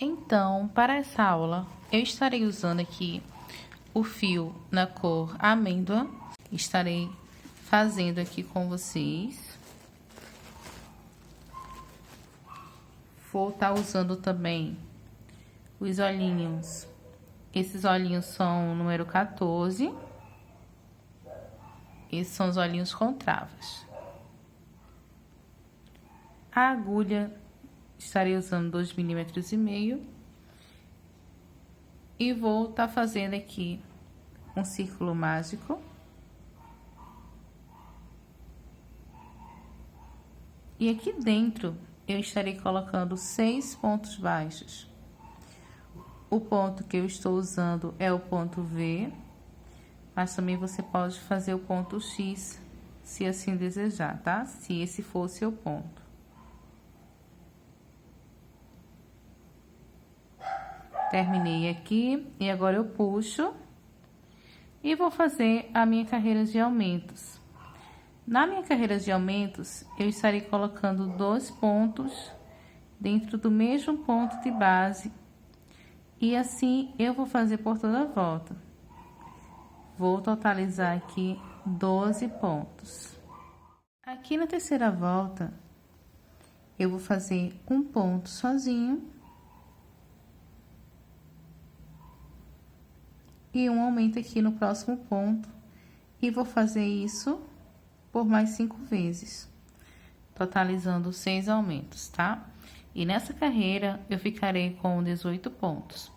Então, para essa aula, eu estarei usando aqui o fio na cor amêndoa. Estarei fazendo aqui com vocês. Vou estar usando também os olhinhos. Esses olhinhos são o número 14. Esses são os olhinhos com travas. A agulha, estarei usando 2,5 mm. E vou estar fazendo aqui um círculo mágico. E aqui dentro, eu estarei colocando 6 pontos baixos. O ponto que eu estou usando é o ponto V, mas também você pode fazer o ponto X, se assim desejar, tá? Se esse for o seu ponto. Terminei aqui e agora eu puxo e vou fazer a minha carreira de aumentos. Na minha carreira de aumentos, eu estarei colocando 2 pontos dentro do mesmo ponto de base. E assim, eu vou fazer por toda a volta. Vou totalizar aqui 12 pontos. Aqui na terceira volta, eu vou fazer um ponto sozinho. E um aumento aqui no próximo ponto. E vou fazer isso por mais 5 vezes. Totalizando 6 aumentos, tá? E nessa carreira, eu ficarei com 18 pontos.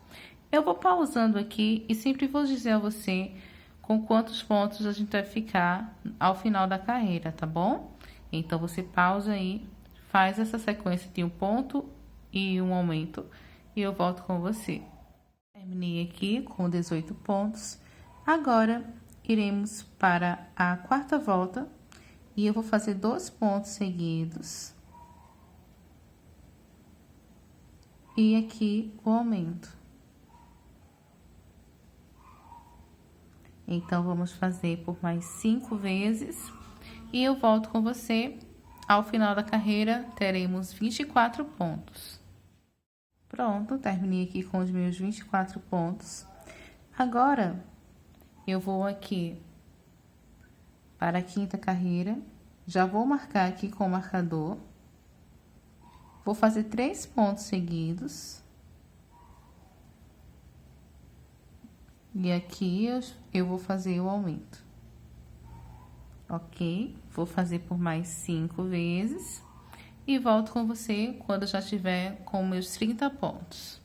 Eu vou pausando aqui e sempre vou dizer a você com quantos pontos a gente vai ficar ao final da carreira, tá bom? Então, você pausa aí, faz essa sequência de um ponto e um aumento e eu volto com você. Terminei aqui com 18 pontos. Agora, iremos para a quarta volta e eu vou fazer 2 pontos seguidos. E aqui o aumento. Então, vamos fazer por mais 5 vezes. E eu volto com você. Ao final da carreira, teremos 24 pontos. Pronto, terminei aqui com os meus 24 pontos. Agora, eu vou aqui para a quinta carreira. Já vou marcar aqui com o marcador. Vou fazer 3 pontos seguidos. E aqui eu vou fazer o aumento. Ok? Vou fazer por mais 5 vezes. E volto com você quando já estiver com meus 30 pontos.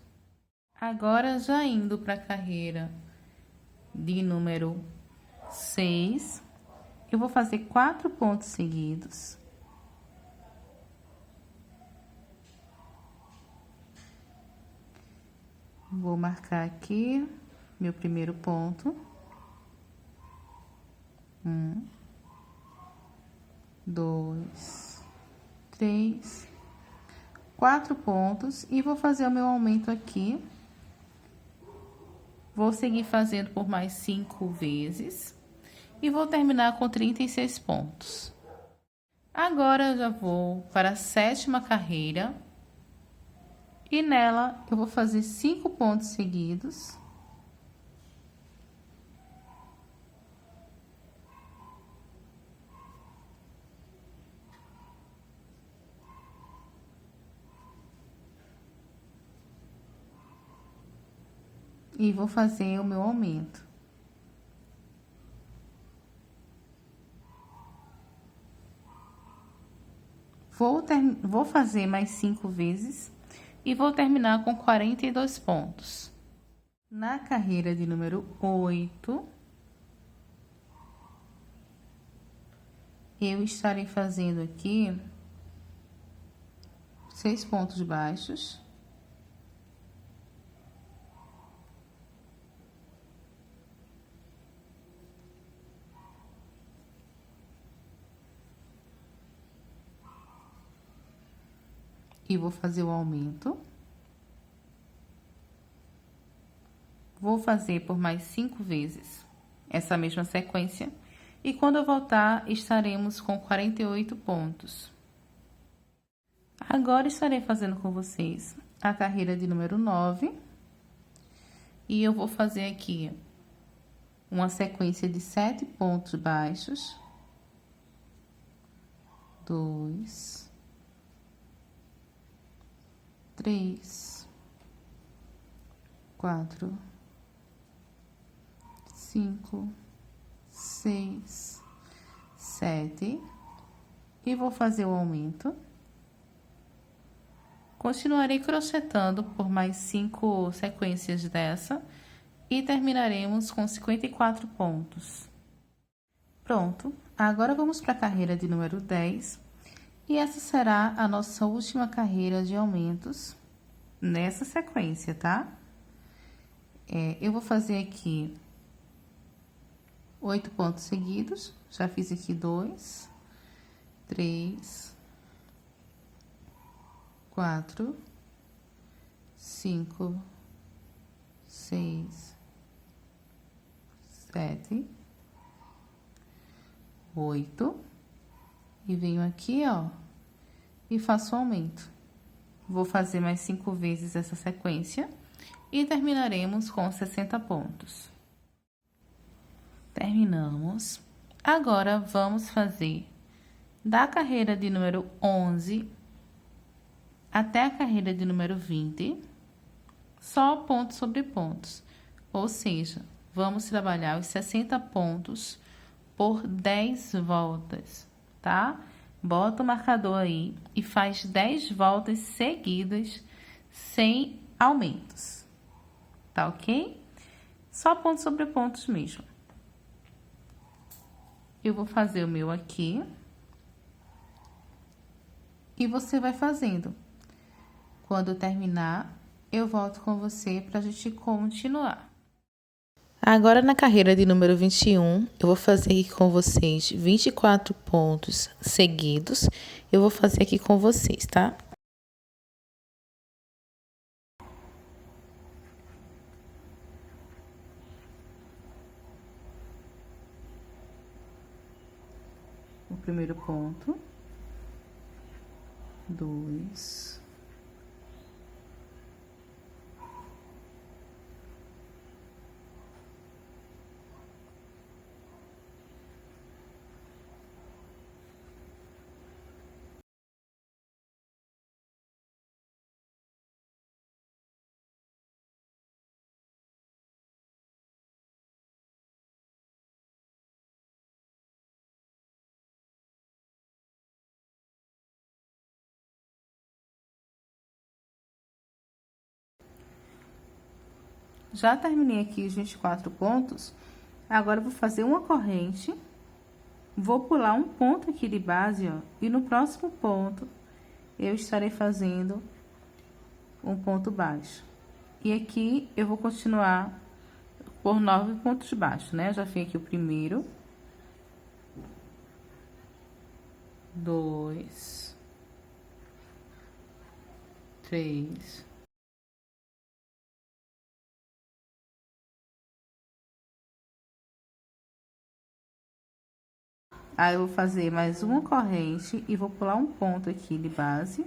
Agora, já indo para a carreira de número 6, eu vou fazer 4 pontos seguidos. Vou marcar aqui meu primeiro ponto. 1, 2, 3, 4 pontos e vou fazer o meu aumento aqui. Vou seguir fazendo por mais 5 vezes e vou terminar com 36 pontos. Agora, eu já vou para a sétima carreira e nela eu vou fazer 5 pontos seguidos. E vou fazer o meu aumento. Vou fazer mais 5 vezes e vou terminar com 42 pontos. Na carreira de número 8, eu estarei fazendo aqui 6 pontos baixos. E vou fazer o aumento. Vou fazer por mais 5 vezes essa mesma sequência. E quando eu voltar, estaremos com 48 pontos. Agora, estarei fazendo com vocês a carreira de número 9. E eu vou fazer aqui uma sequência de 7 pontos baixos. 2, 3, 4, 5, 6, 7. E vou fazer o aumento. Continuarei crochetando por mais 5 sequências dessa e terminaremos com 54 pontos. Pronto, agora vamos para a carreira de número 10 e essa será a nossa última carreira de aumentos nessa sequência, tá? Eu vou fazer aqui 8 pontos seguidos, já fiz aqui 2, 3, 4, 5, 6, 7, 8 e venho aqui, ó, e faço o aumento. Vou fazer mais 5 vezes essa sequência e terminaremos com 60 pontos. Terminamos. Agora, vamos fazer da carreira de número 11 até a carreira de número 20, só pontos sobre pontos. Ou seja, vamos trabalhar os 60 pontos por 10 voltas, tá? Bota o marcador aí e faz 10 voltas seguidas sem aumentos, tá ok? Só pontos sobre pontos mesmo. Eu vou fazer o meu aqui. E você vai fazendo. Quando terminar, eu volto com você pra gente continuar. Agora, na carreira de número 21, eu vou fazer aqui com vocês 24 pontos seguidos. Eu vou fazer aqui com vocês, tá? O primeiro ponto. 2. Já terminei aqui os 24 pontos. Agora, eu vou fazer uma corrente. Vou pular um ponto aqui de base, ó. E no próximo ponto, eu estarei fazendo um ponto baixo. E aqui, eu vou continuar por 9 pontos baixos, né? Eu já fiz aqui o primeiro. 2. 3. Aí, eu vou fazer mais uma corrente e vou pular um ponto aqui de base.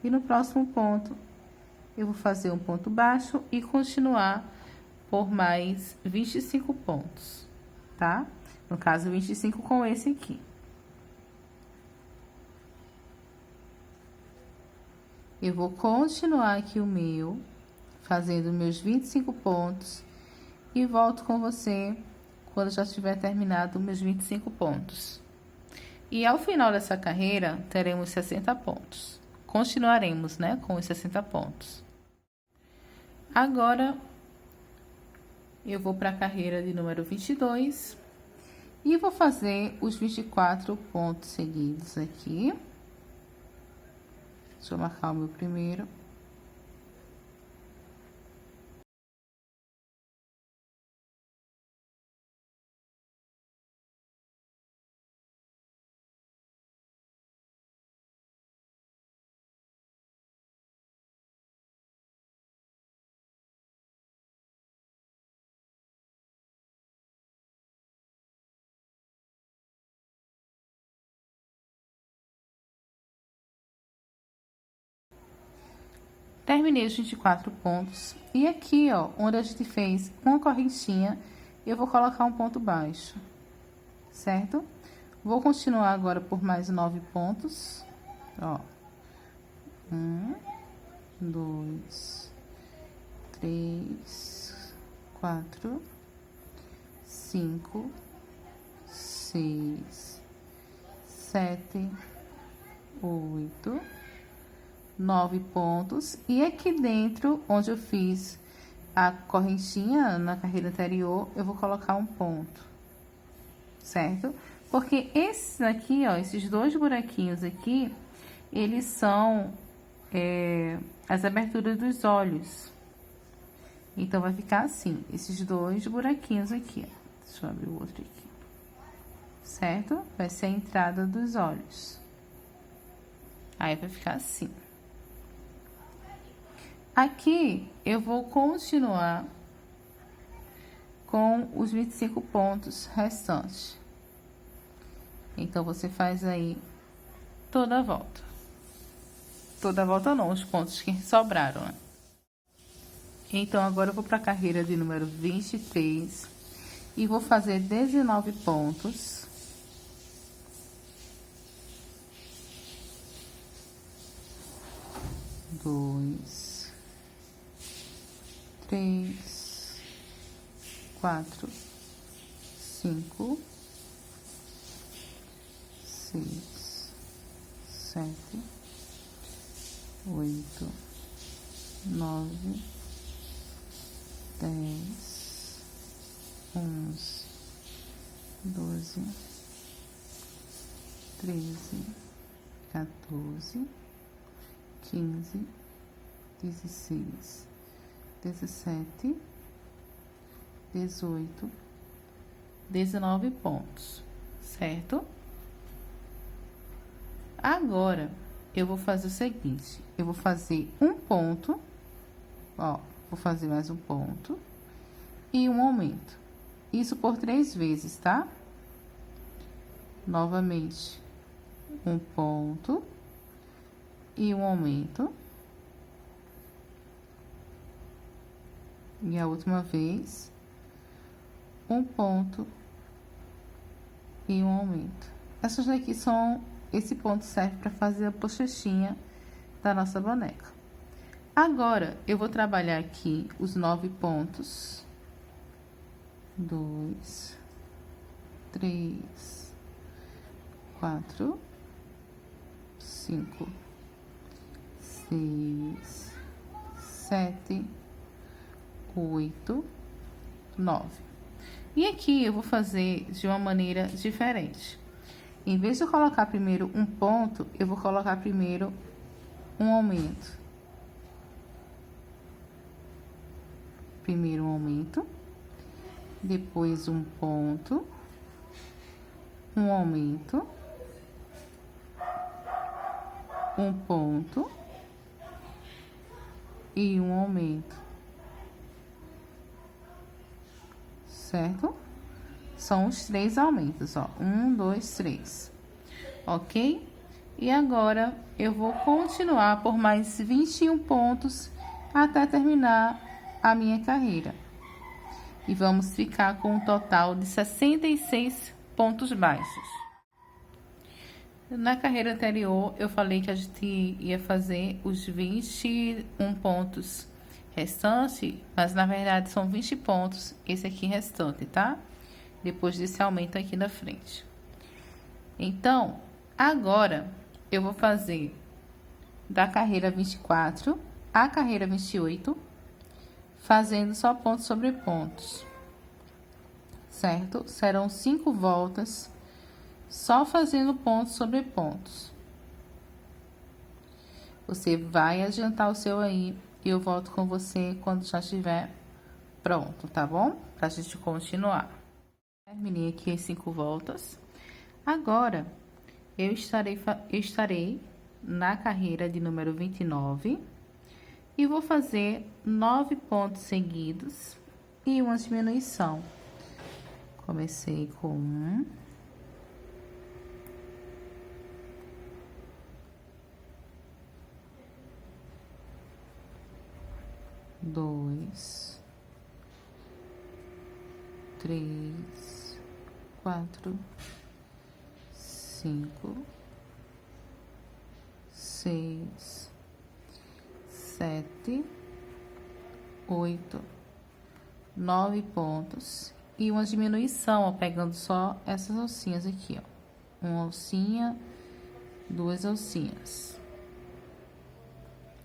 E no próximo ponto, eu vou fazer um ponto baixo e continuar por mais 25 pontos, tá? No caso, 25 com esse aqui. Eu vou continuar aqui o meu, fazendo meus 25 pontos e volto com você quando já tiver terminado meus 25 pontos. E ao final dessa carreira, teremos 60 pontos. Continuaremos, né, com os 60 pontos. Agora, eu vou para a carreira de número 22 e vou fazer os 24 pontos seguidos aqui. Deixa eu marcar o meu primeiro. Terminei os 24 pontos. E aqui, ó, onde a gente fez uma correntinha, eu vou colocar um ponto baixo, certo? Vou continuar agora por mais 9 pontos, ó. 1, 2, 3, 4, 5, 6, 7, 8, 9 pontos. E aqui dentro, onde eu fiz a correntinha na carreira anterior, eu vou colocar um ponto, certo? Porque esses aqui, ó, esses dois buraquinhos aqui, eles são as aberturas dos olhos. Então, vai ficar assim, esses dois buraquinhos aqui, ó. Deixa eu abrir o outro aqui. Certo? Vai ser a entrada dos olhos. Aí, vai ficar assim. Aqui, eu vou continuar com os 25 pontos restantes. Então, você faz aí toda a volta. Toda a volta não, os pontos que sobraram, né? Então, agora eu vou para a carreira de número 23 e vou fazer 19 pontos. Dois, 3, 4, 5, 6, 7, 8, 9, 10, 11, 12, 13, 14, 15, 16, 17, 18, 19 pontos, certo? Agora, eu vou fazer o seguinte, eu vou fazer um ponto, ó, vou fazer mais um ponto e um aumento. Isso por 3 vezes, tá? Novamente, um ponto e um aumento. E a última vez, um ponto e um aumento. Essas daqui são, esse ponto serve para fazer a bochechinha da nossa boneca. Agora, eu vou trabalhar aqui os 9 pontos. 2, 3, 4, 5, 6, 7, 8, 9. E aqui eu vou fazer de uma maneira diferente. Em vez de eu colocar primeiro um ponto, eu vou colocar primeiro um aumento. Primeiro um aumento, depois um ponto, um aumento, um ponto e um aumento, certo? São os 3 aumentos, ó, 1, 2, 3, ok? E agora, eu vou continuar por mais 21 pontos até terminar a minha carreira. E vamos ficar com um total de 66 pontos baixos. Na carreira anterior, eu falei que a gente ia fazer os 21 pontos restantes, mas na verdade são 20 pontos esse aqui restante, tá? Depois desse aumento aqui na frente. Então, agora eu vou fazer da carreira 24 à carreira 28, fazendo só pontos sobre pontos, certo? Serão 5 voltas, só fazendo pontos sobre pontos. Você vai adiantar o seu aí e eu volto com você quando já estiver pronto, tá bom? Pra gente continuar. Terminei aqui as 5 voltas. Agora, eu estarei na carreira de número 29 e vou fazer 9 pontos seguidos e uma diminuição. Comecei com 1, 2, 3, 4, 5, 6, 7, 8, 9 pontos e uma diminuição, ó, pegando só essas alcinhas aqui, ó. Uma alcinha, duas alcinhas.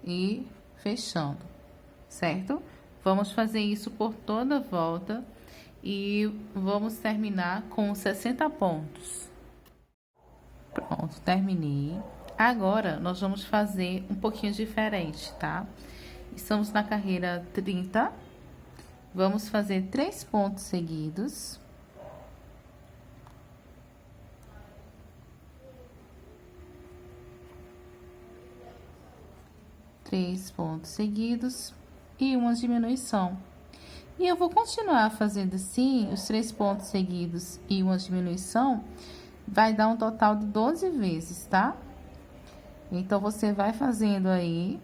E fechando, certo? Vamos fazer isso por toda a volta e vamos terminar com 60 pontos. Pronto, terminei. Agora, nós vamos fazer um pouquinho diferente, tá? Estamos na carreira 30. Vamos fazer 3 pontos seguidos. Três pontos seguidos e uma diminuição. E eu vou continuar fazendo assim, os 3 pontos seguidos e uma diminuição, vai dar um total de 12 vezes, tá? Então, você vai fazendo aí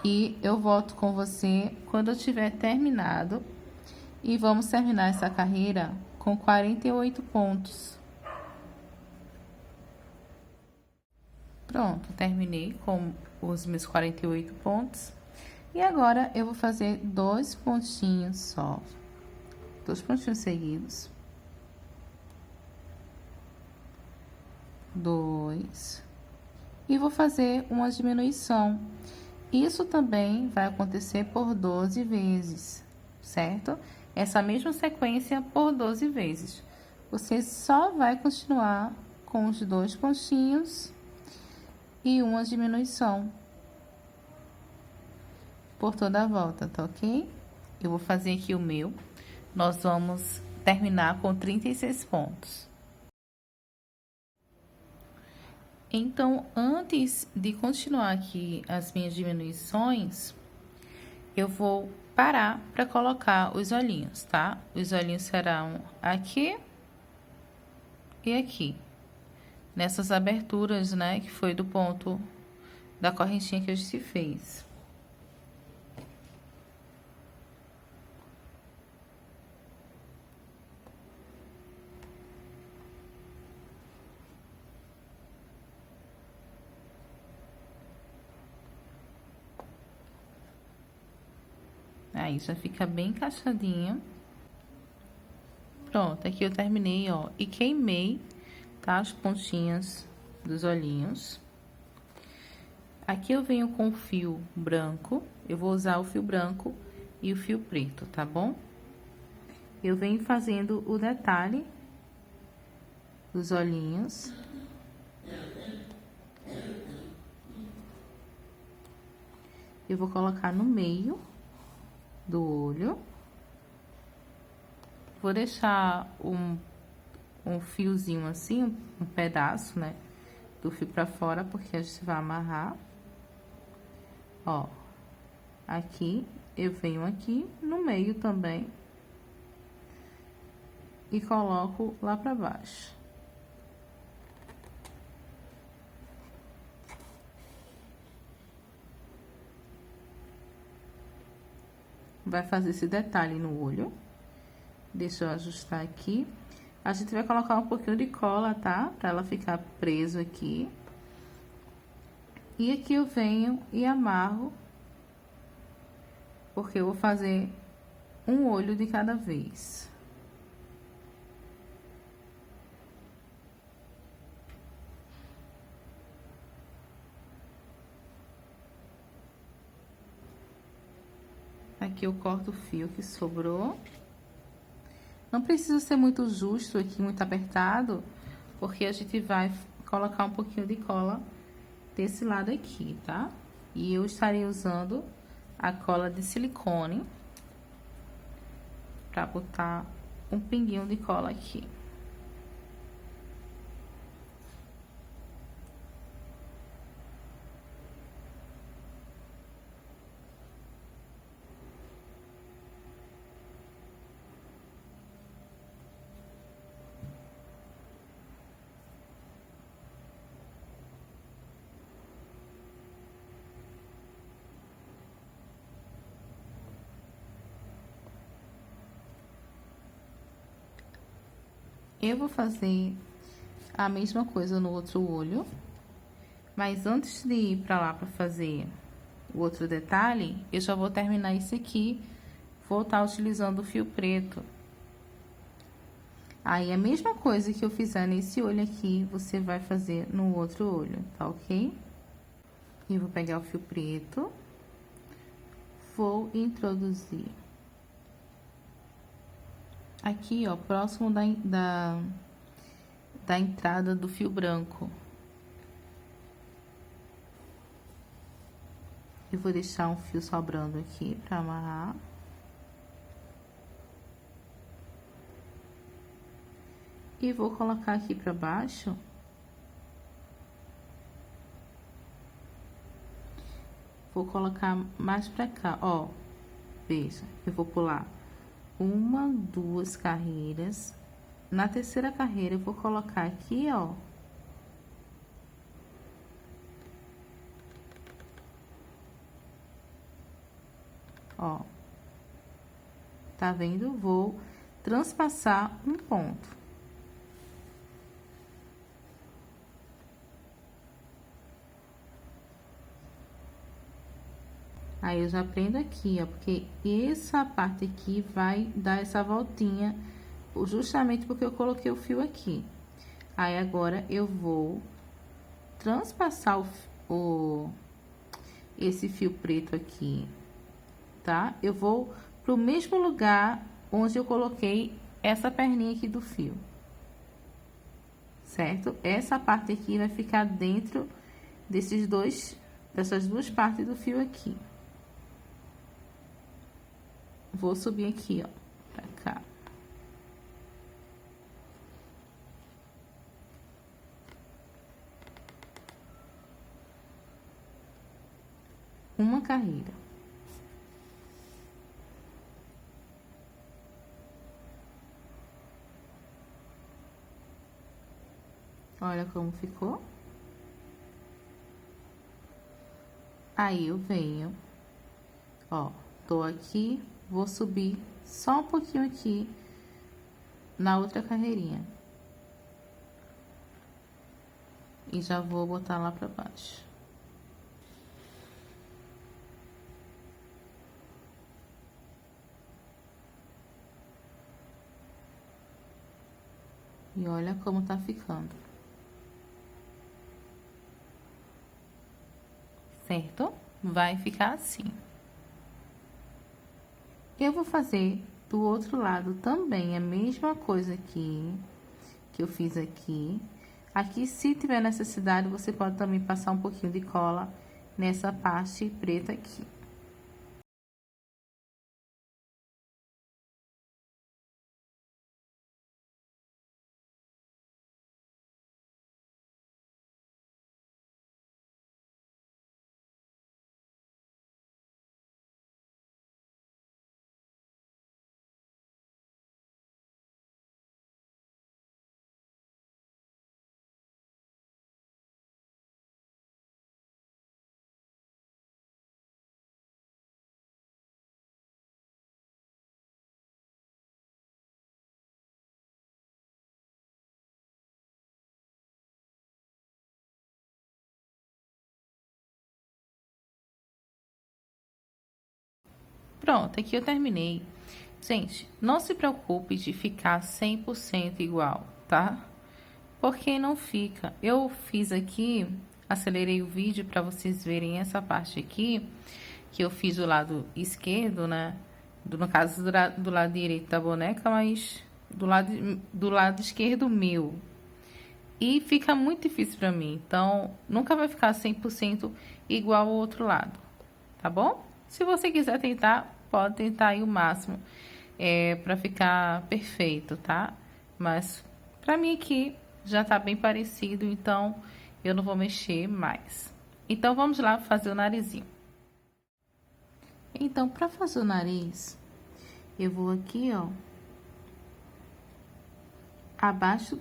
e eu volto com você quando eu tiver terminado. E vamos terminar essa carreira com 48 pontos. Pronto, terminei com os meus 48 pontos. E agora, eu vou fazer 2 pontinhos só. 2 pontinhos seguidos. 2. E vou fazer uma diminuição. Isso também vai acontecer por 12 vezes, certo? Essa mesma sequência por 12 vezes. Você só vai continuar com os 2 pontinhos e uma diminuição por toda a volta, tá ok? Eu vou fazer aqui o meu. Nós vamos terminar com 36 pontos. Então, antes de continuar aqui as minhas diminuições, eu vou parar para colocar os olhinhos, tá? Os olhinhos serão aqui e aqui, nessas aberturas, né, que foi do ponto da correntinha que a gente fez. Aí, já fica bem encaixadinho. Pronto, aqui eu terminei, ó, e queimei, tá? As pontinhas dos olhinhos. Aqui eu venho com o fio branco, eu vou usar o fio branco e o fio preto, tá bom? Eu venho fazendo o detalhe dos olhinhos. Eu vou colocar no meio do olho. Vou deixar um fiozinho assim, um pedaço, né, do fio pra fora, porque a gente vai amarrar. Ó, aqui, eu venho aqui no meio também e coloco lá pra baixo. Vai fazer esse detalhe no olho. Deixa eu ajustar aqui. A gente vai colocar um pouquinho de cola, tá? Pra ela ficar preso aqui. E aqui eu venho e amarro, porque eu vou fazer um olho de cada vez. Aqui eu corto o fio que sobrou. Não precisa ser muito justo aqui, muito apertado, porque a gente vai colocar um pouquinho de cola desse lado aqui, tá? E eu estarei usando a cola de silicone pra botar um pinguinho de cola aqui. Eu vou fazer a mesma coisa no outro olho, mas antes de ir pra lá pra fazer o outro detalhe, eu já vou terminar esse aqui, vou estar utilizando o fio preto. Aí, a mesma coisa que eu fizer nesse olho aqui, você vai fazer no outro olho, tá ok? E vou pegar o fio preto, vou introduzir aqui, ó, próximo da entrada do fio branco. Eu vou deixar um fio sobrando aqui pra amarrar. E vou colocar aqui pra baixo. Vou colocar mais pra cá, ó. Veja, eu vou pular uma, duas carreiras. Na terceira carreira, eu vou colocar aqui, ó. Ó. Tá vendo? Vou transpassar um ponto. Aí, eu já prendo aqui, ó, porque essa parte aqui vai dar essa voltinha, justamente porque eu coloquei o fio aqui. Aí, agora, eu vou transpassar esse fio preto aqui, tá? Eu vou pro mesmo lugar onde eu coloquei essa perninha aqui do fio, certo? Essa parte aqui vai ficar dentro dessas duas partes do fio aqui. Vou subir aqui, ó, pra cá. Uma carreira. Olha como ficou. Aí, eu venho, ó, tô aqui, vou subir só um pouquinho aqui na outra carreirinha. E já vou botar lá pra baixo. E olha como tá ficando. Certo? Vai ficar assim. Eu vou fazer do outro lado também a mesma coisa aqui, que eu fiz aqui. Aqui, se tiver necessidade, você pode também passar um pouquinho de cola nessa parte preta aqui. Pronto, aqui eu terminei. Gente, não se preocupe de ficar 100% igual, tá? Porque não fica. Eu fiz aqui, acelerei o vídeo para vocês verem essa parte aqui, que eu fiz do lado esquerdo, né? No caso, do lado direito da boneca, mas do lado esquerdo meu. E fica muito difícil para mim, então nunca vai ficar 100% igual ao outro lado, tá bom? Se você quiser tentar, pode tentar aí o máximo, para ficar perfeito, tá? Mas para mim aqui já tá bem parecido, então eu não vou mexer mais. Então vamos lá fazer o narizinho. Então, para fazer o nariz, eu vou aqui, ó, abaixo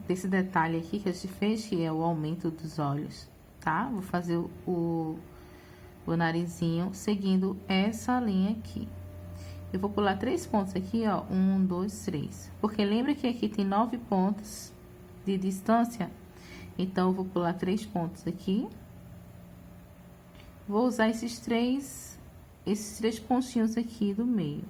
desse detalhe aqui que a gente fez, que é o aumento dos olhos, tá? Vou fazer o narizinho seguindo essa linha aqui. Eu vou pular 3 pontos aqui, ó. 1, 2, 3. Porque lembra que aqui tem 9 pontos de distância? Então, eu vou pular 3 pontos aqui. Vou usar esses três pontinhos aqui do meio.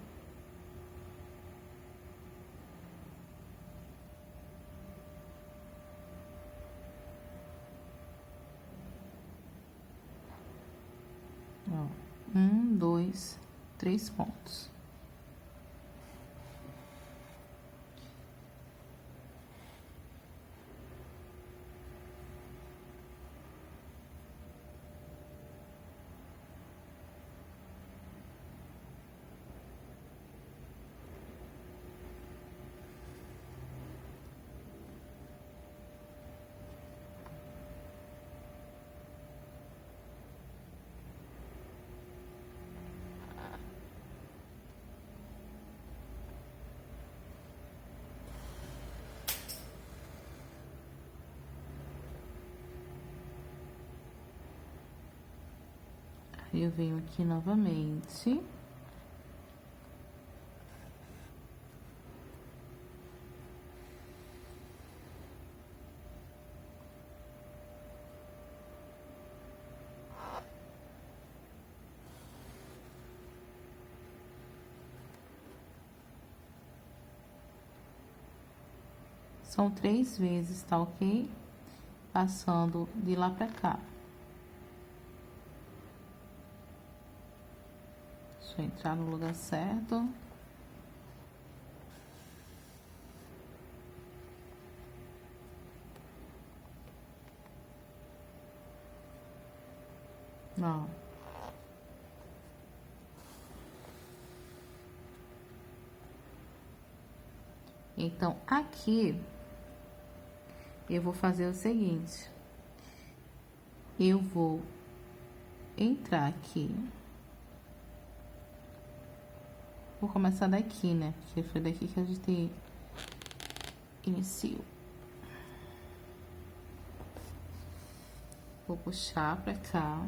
Ó, 1, 2, 3 pontos. Eu venho aqui novamente. São 3 vezes, tá ok? Passando de lá pra cá. Deixa eu entrar no lugar certo. Ó. Então, aqui, eu vou fazer o seguinte. Eu vou entrar aqui. Vou começar daqui, né? Porque foi daqui que a gente iniciou. Vou puxar pra cá.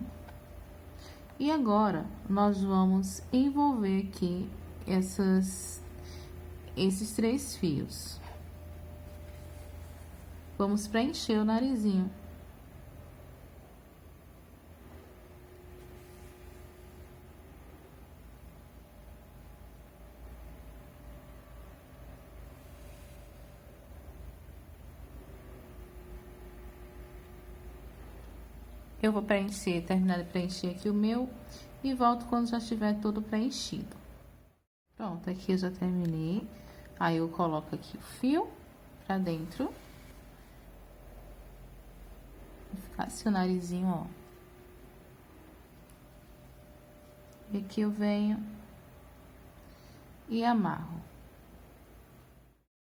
E agora, nós vamos envolver aqui esses 3 fios. Vamos preencher o narizinho. Eu vou preencher, terminar de preencher aqui o meu e volto quando já estiver tudo preenchido. Pronto, aqui eu já terminei. Aí eu coloco aqui o fio pra dentro. Vai ficar assim o narizinho, ó. E aqui eu venho e amarro.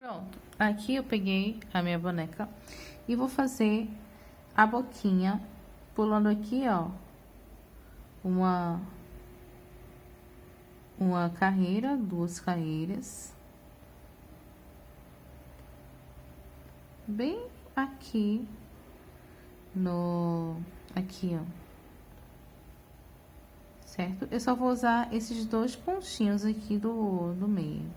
Pronto, aqui eu peguei a minha boneca e vou fazer a boquinha pulando aqui, ó, uma carreira, 2 carreiras, bem aqui aqui, ó, certo? Eu só vou usar esses 2 pontinhos aqui do meio.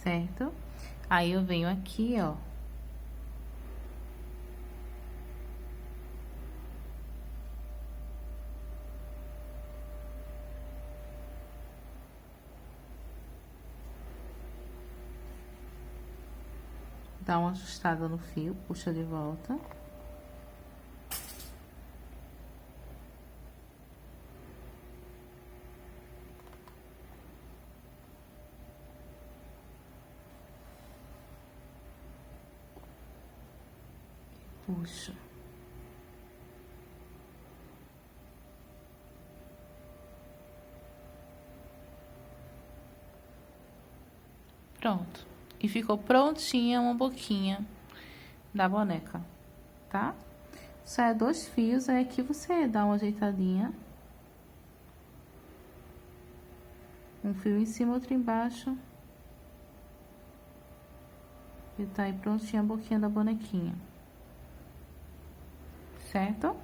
Certo? Aí eu venho aqui, ó. Dá uma ajustada no fio, puxa de volta. Puxa. Pronto. E ficou prontinha uma boquinha da boneca, tá? Só é 2 fios, aí aqui você dá uma ajeitadinha. Um fio em cima, outro embaixo. E tá aí prontinha a boquinha da bonequinha. Certo?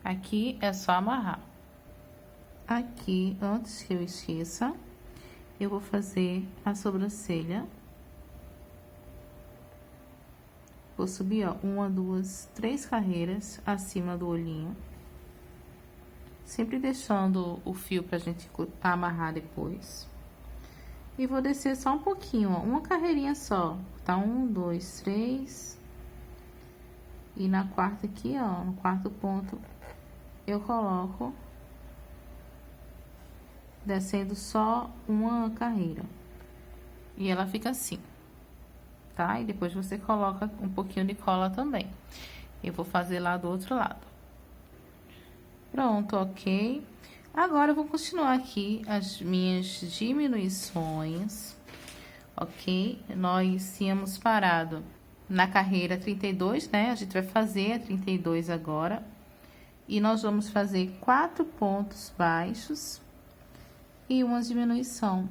Aqui é só amarrar. Aqui, antes que eu esqueça, eu vou fazer a sobrancelha. Vou subir, ó, 1, 2, 3 carreiras acima do olhinho. Sempre deixando o fio pra gente amarrar depois. E vou descer só um pouquinho, ó, uma carreirinha só, tá? 1, 2, 3. E na quarta aqui, ó, no quarto ponto, eu coloco descendo só uma carreira. E ela fica assim, tá? E depois você coloca um pouquinho de cola também. Eu vou fazer lá do outro lado. Pronto, ok. Agora eu vou continuar aqui as minhas diminuições, ok? Nós tínhamos parado na carreira 32, né? A gente vai fazer a 32 agora. E nós vamos fazer 4 pontos baixos e uma diminuição.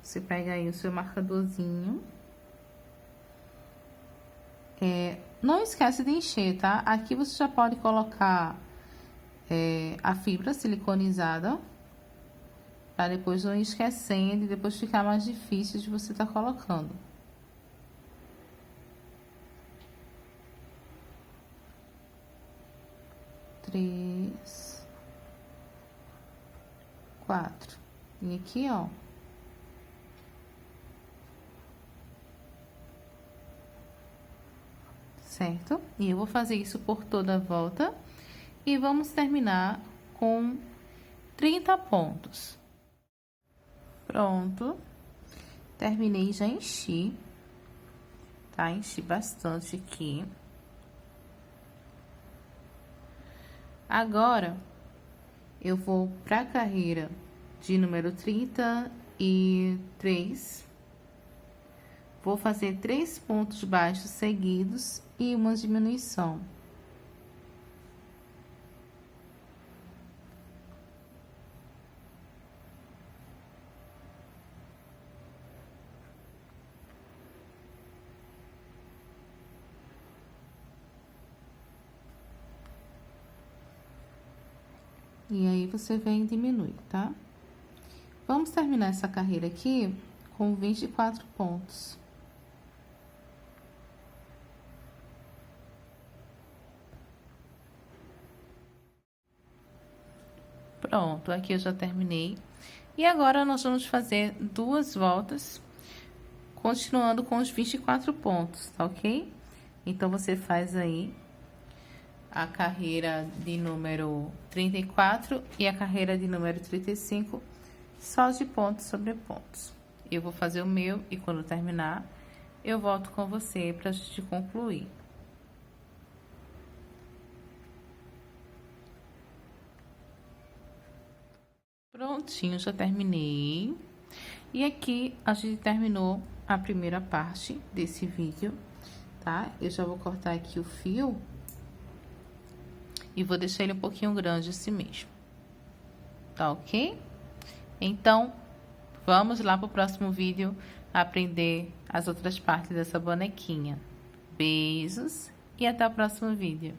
Você pega aí o seu marcadorzinho. Não esquece de encher, tá? Aqui você já pode colocar a fibra siliconizada, para depois não ir esquecendo e depois ficar mais difícil de você estar colocando. Três, 4. E aqui, ó. Certo? E eu vou fazer isso por toda a volta. E vamos terminar com 30 pontos. Pronto. Terminei, já enchi. Tá? Enchi bastante aqui. Agora, eu vou pra carreira de número 33. Vou fazer 3 pontos baixos seguidos e uma diminuição. E aí, você vem e diminui, tá? Vamos terminar essa carreira aqui com 24 pontos. Pronto, aqui eu já terminei. E agora, nós vamos fazer 2 voltas, continuando com os 24 pontos, tá ok? Então, você faz aí a carreira de número 34 e a carreira de número 35, só de pontos sobre pontos. Eu vou fazer o meu e quando terminar, eu volto com você pra gente concluir. Prontinho, já terminei. E aqui a gente terminou a primeira parte desse vídeo, tá? Eu já vou cortar aqui o fio e vou deixar ele um pouquinho grande assim mesmo. Tá ok? Então, vamos lá pro próximo vídeo aprender as outras partes dessa bonequinha. Beijos e até o próximo vídeo.